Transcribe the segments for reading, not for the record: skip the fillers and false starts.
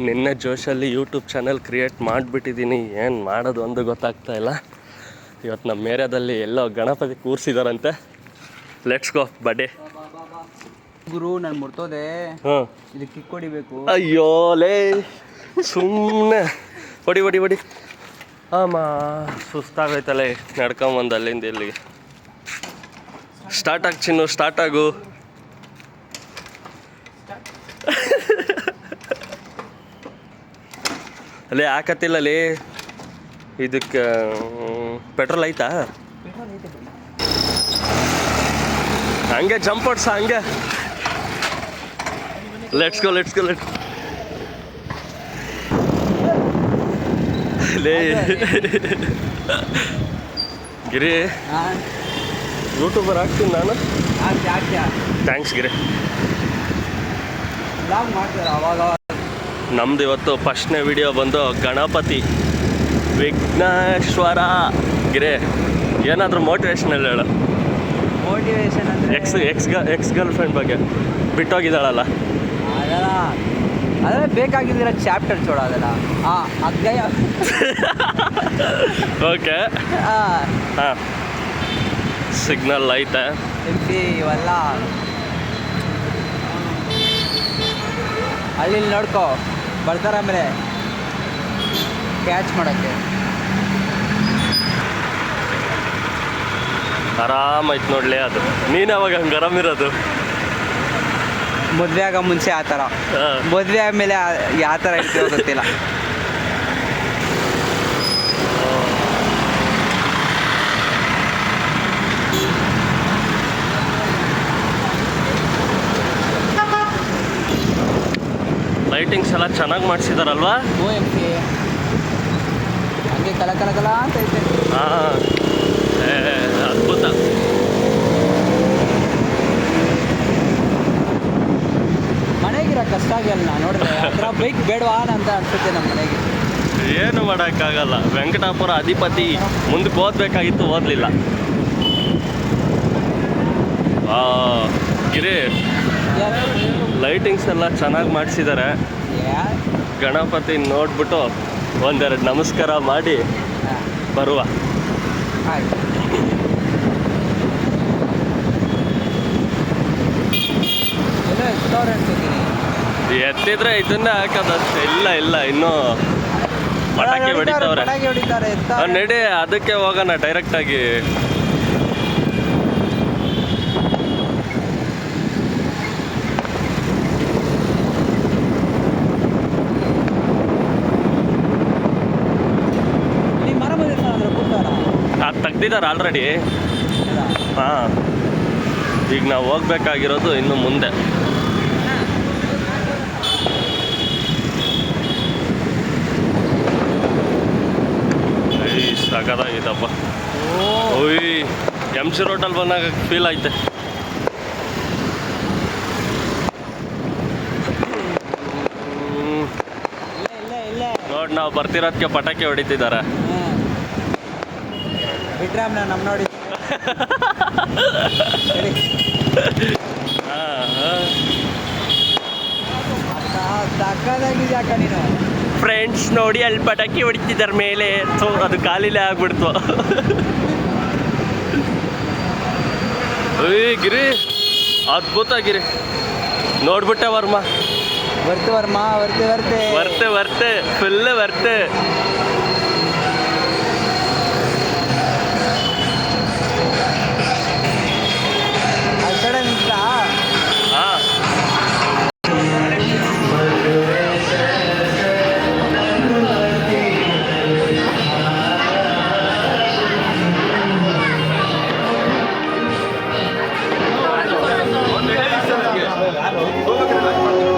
ನಿನ್ನೆ ಜೋಶಲ್ಲಿ YouTube channel create ಮಾಡಿಬಿಟ್ಟಿದ್ದೀನಿ, ಏನು ಮಾಡೋದು ಒಂದು ಗೊತ್ತಾಗ್ತಾ ಇಲ್ಲ. ಇವತ್ತು ನಮ್ಮ ಏರಿಯಾದಲ್ಲಿ ಎಲ್ಲೋ ಗಣಪತಿ ಕೂರಿಸಿದಾರಂತೆ. ಲೆಟ್ಸ್ ಗೋ ಬಡ್ಡೆ. ಗುರು ನಾನು ಮುರ್ತೋದೆ. ಹಾಂ, ಇದಕ್ಕೆ ಕಿಕ್ ಹೊಡಿಬೇಕು. ಅಯ್ಯೋ ಲೇ, ಸುಮ್ಮನೆ ಹೊಡಿ ಹೊಡಿ ಹೊಡಿ. ಆಮ ಸುಸ್ತಾಗೈತಲ್ಲ, ನಡ್ಕೊಂಬಂದು ಅಲ್ಲಿಂದ ಇಲ್ಲಿಗೆ. ಸ್ಟಾರ್ಟ್ ಆಗಿ ಚಿನ್ನು, ಸ್ಟಾರ್ಟ್ ಆಗು. ಅಲ್ಲೇ ಹಾಕತ್ತಿಲ್ಲಲ್ಲಿ ಇದಕ್ಕೆ ಪೆಟ್ರೋಲ್ ಐತಾ? ಹಂಗೆ ಜಂಪ್ ಹೊಡ್ಸ, ಹಂಗೆ. Let's go let's go let's. ಲೇ ಗಿರಿ, ಯೂಟ್ಯೂಬರ್ ಆಗ್ತೀನಿ ನಾನು. ಥ್ಯಾಂಕ್ಸ್ ಗಿರಿ. ಅವಾಗ ನಮ್ದು ಇವತ್ತು ಫಸ್ಟ್ನೇ ವಿಡಿಯೋ ಬಂದು ಗಣಪತಿ ವಿಘ್ನೇಶ್ವರ. ಗಿರಿ, ಏನಾದರೂ ಮೋಟಿವೇಶನಲ್ ಹೇಳು. ಮೋಟಿವೇಶನ್ ಅಂದರೆ ಎಕ್ಸ್ ಗರ್ಲ್ ಫ್ರೆಂಡ್ ಬಗ್ಗೆ ಬಿಟ್ಟೋಗಿದ್ದಾಳಲ್ಲ, ಅದಲ್ಲ ಅದೇ ಬೇಕಾಗಿದ್ದಿರೋ ಚಾಪ್ಟರ್ ಚೋಡ ಅದಲ್ಲ. ಅಗ್ಗಯ್ಯ. ಓಕೆ. ಹಾಂ, ಸಿಗ್ನಲ್ ಐತೆ. ಇವೆಲ್ಲ ಅಲ್ಲಿ ನೋಡ್ಕೊ, ಬರ್ತಾರೆ ಆಮೇಲೆ ಕ್ಯಾಚ್ ಮಾಡೋಕ್ಕೆ. ಆರಾಮಾಯ್ತು ನೋಡ್ಲಿ ಅದು. ನೀನು ಅವಾಗ ಹಂಗೆ ಆರಾಮಿರೋದು? ಮದುವೆ ಆಗ ಮುಂಚೆ ಆ ಥರ, ಮದುವೆ ಆದಮೇಲೆ ಯಾವ ಥರ ಇರ್ತೀವೋ ಗೊತ್ತಿಲ್ಲ. ಲೈಟಿಂಗ್ಸ್ ಎಲ್ಲ ಚೆನ್ನಾಗಿ ಮಾಡಿಸಿದಾರಲ್ವಾ? OMG ಹಂಗೆ ಕಲ ಕಲ ಕಲ ಅಂತ ಐತೆ. ಹಾಂ, ಅದ್ಭುತ. ಮನೆಗಿರೋ ಕಷ್ಟ ಆಗಿಲ್ಲ ನೋಡಿದ್ರೆ. ಆ ಥರ ಬೈಕ್ ಬೇಡವಾ ಅಂತ ಅನ್ಸುತ್ತೆ ನಮ್ಮ ಮನೆಗೆ. ಏನು ಮಾಡೋಕ್ಕಾಗಲ್ಲ. ವೆಂಕಟಾಪುರ ಅಧಿಪತಿ ಮುಂದಕ್ಕೆ ಓದಬೇಕಾಗಿತ್ತು, ಓದಲಿಲ್ಲ. ಗಿರಿ, ಲೈಟಿಂಗ್ಸ್ ಎಲ್ಲ ಚೆನ್ನಾಗಿ ಮಾಡಿಸಿದ್ದಾರೆ. ಗಣಪತಿ ನೋಡ್ಬಿಟ್ಟು ಒಂದೆರಡು ನಮಸ್ಕಾರ ಮಾಡಿ ಬರುವ. ಆಯ್ತು. ಎಲ್ಲ ರೆಸ್ಟೋರೆಂಟ್ ಎತ್ತಿದ್ರೆ ಇದನ್ನೇ ಹಾಕೋದಷ್ಟೇ. ಇಲ್ಲ ಇನ್ನೂ ಪಟಾಕಿ ಹೊಡಿತಾವ್ರೆ. ನಡಿ, ಅದಕ್ಕೆ ಹೋಗೋಣ ಡೈರೆಕ್ಟಾಗಿ. ಅದು ತೆಗ್ದಿದ್ದಾರೆ ಆಲ್ರೆಡಿ. ಹಾಂ, ಈಗ ನಾವು ಹೋಗ್ಬೇಕಾಗಿರೋದು ಇನ್ನು ಮುಂದೆ. ಸಾಕಾಗಿತ್ತಪ್ಪ. ಓಯ್, MC ರೋಡಲ್ಲಿ ಬಂದಾಗ ಫೀಲ್ ಐತೆ. ನೋಡಿ, ನಾವು ಬರ್ತಿರೋದಕ್ಕೆ ಪಟಾಕಿ ಹೊಡಿತಿದ್ದಾರೆ. ಬಿಟ್ರಾಮ್ ನಮ್ಮ ನೋಡಿ. ಸಾಕಾಗಿದ್ಯಾಕ ನೀನು? ಫ್ರೆಂಡ್ಸ್ ನೋಡಿ, ಅಲ್ಲಿ ಪಟಾಕಿ ಹೊಡಿತಿದ್ದಾರೆ ಮೇಲೆ. ಸೊ ಅದು ಕಾಲಿಲೇ ಆಗ್ಬಿಡ್ತು. ಏಯ್ ಗಿರಿ, ಅದ್ಭುತ ಗಿರಿ. ನೋಡ್ಬಿಟ್ಟೆ ವರ್ಮ. ವರ್ತೆ ಫುಲ್ ವರ್ತೆ. ಹಾಂ,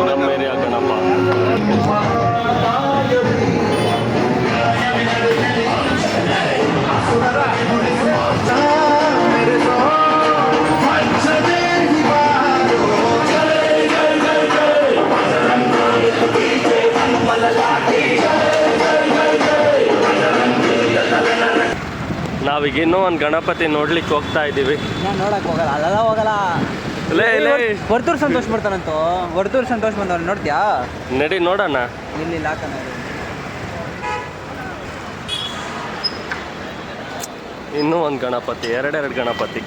ನಮ್ಮ ಏರಿಯಾ ಗಣಪ. ನಾವೀಗ ಇನ್ನೂ ಒಂದು ಗಣಪತಿ ನೋಡ್ಲಿಕ್ಕೆ ಹೋಗ್ತಾ ಇದ್ದೀವಿ. ನಾನು ನೋಡಕ್ಕೆ ಹೋಗಲ್ಲ, ಅಲ್ಲೆಲ್ಲ ಹೋಗಲ್ಲ. ಲೇ ವರ್ತೂರು ಸಂತೋಷ್ ಬರ್ತಾನಂತೋ. ವರ್ತೂರು ಸಂತೋಷ್ ಬಂದವ್ರು ನೋಡ್ತೀಯಾ? ನಡಿ ನೋಡೋಣ. ಇಲ್ಲಿ ಲಾಕನ ಇನ್ನೂ ಒಂದು ಗಣಪತಿ, ಎರಡೆರಡು ಗಣಪತಿ.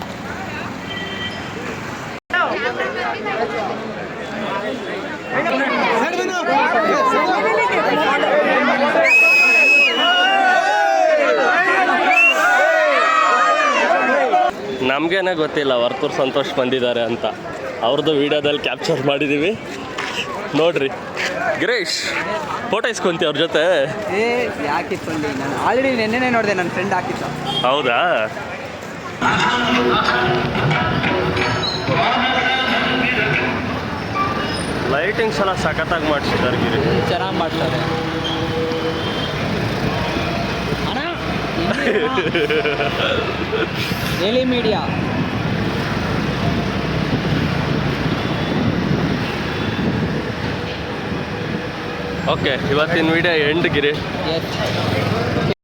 ನಮಗೇನೆ ಗೊತ್ತಿಲ್ಲ ವರ್ತೂರ್ ಸಂತೋಷ್ ಬಂದಿದ್ದಾರೆ ಅಂತ. ಅವ್ರದ್ದು ವಿಡಿಯೋದಲ್ಲಿ ಕ್ಯಾಪ್ಚರ್ ಮಾಡಿದ್ದೀವಿ ನೋಡ್ರಿ. ಗಿರೀಶ್ ಫೋಟೋ ಇಸ್ಕೊಂತೀವಿ ಅವ್ರ ಜೊತೆ. ಯಾಕಿತ್ತು ನಾನು ಆಲ್ರೆಡಿ ನೆನ್ನೆನೇ ನೋಡಿದೆ, ನನ್ನ ಫ್ರೆಂಡ್ ಹಾಕಿತ್ತು. ಹೌದಾ? ಲೈಟಿಂಗ್ಸ್ ಎಲ್ಲ ಸಖತ್ತಾಗಿ ಮಾಡಿಸಿದ್ದಾರೆ ಗಿರಿ. ಚೆನ್ನಾಗಿ ಮಾಡ್ತಾರೆ. Daily media. ಓಕೆ, ಇವತ್ತಿನ ವಿಡಿಯೋ ಎಂಡ್ ಗಿರಿ. ಎಸ್.